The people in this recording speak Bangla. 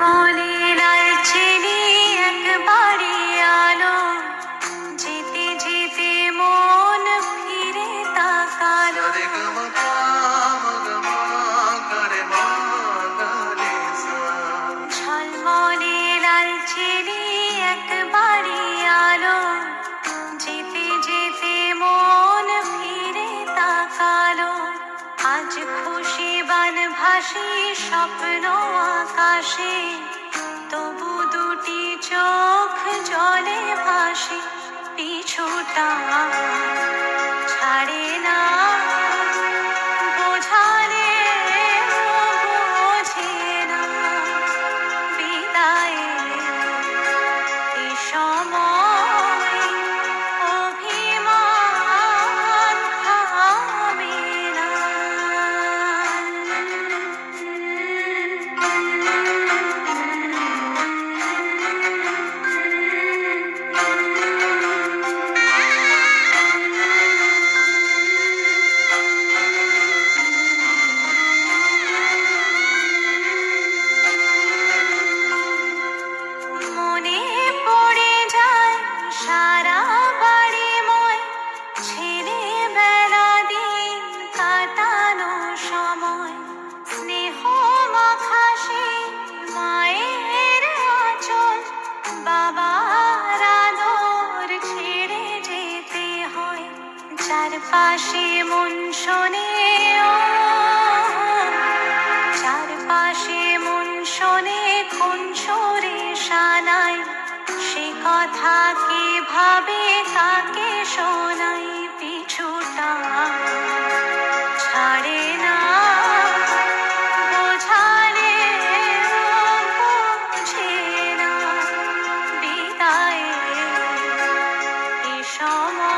মনে লাগছিলি একবারই আলো, যেতে যেতে মন ফিরে তাকালো। ঝলমলে লালচেলি একবারই আলো, যেতে যেতে মন ফিরে তাকালো। আজ খুশি বান ভাসি স্বপ্ন আকাশে, তবু দুটি চোখ জলে ভাসে। পিছুটা ছাড়ে না, বোঝালে বোঝে না। বিদায়ের এ সময় অভিমান থামে না। মনে পড়ে যায় সারা বাড়িময় ছেলেবেলা, দিন কাটানো সময়। স্নেহ মাখা সেই মায়ের আঁচল, বাবার আদর ছেড়ে যেতে হয়। চারপাশে মন শোনে, ও চারপাশে মন শোনে কোন সুরে শানাই। সে কথা কে ভাবে, কাকে শোনাই। পিছুটা ছাড়ে না, বোঝালে বোঝে না। বিদায়ের এ সময়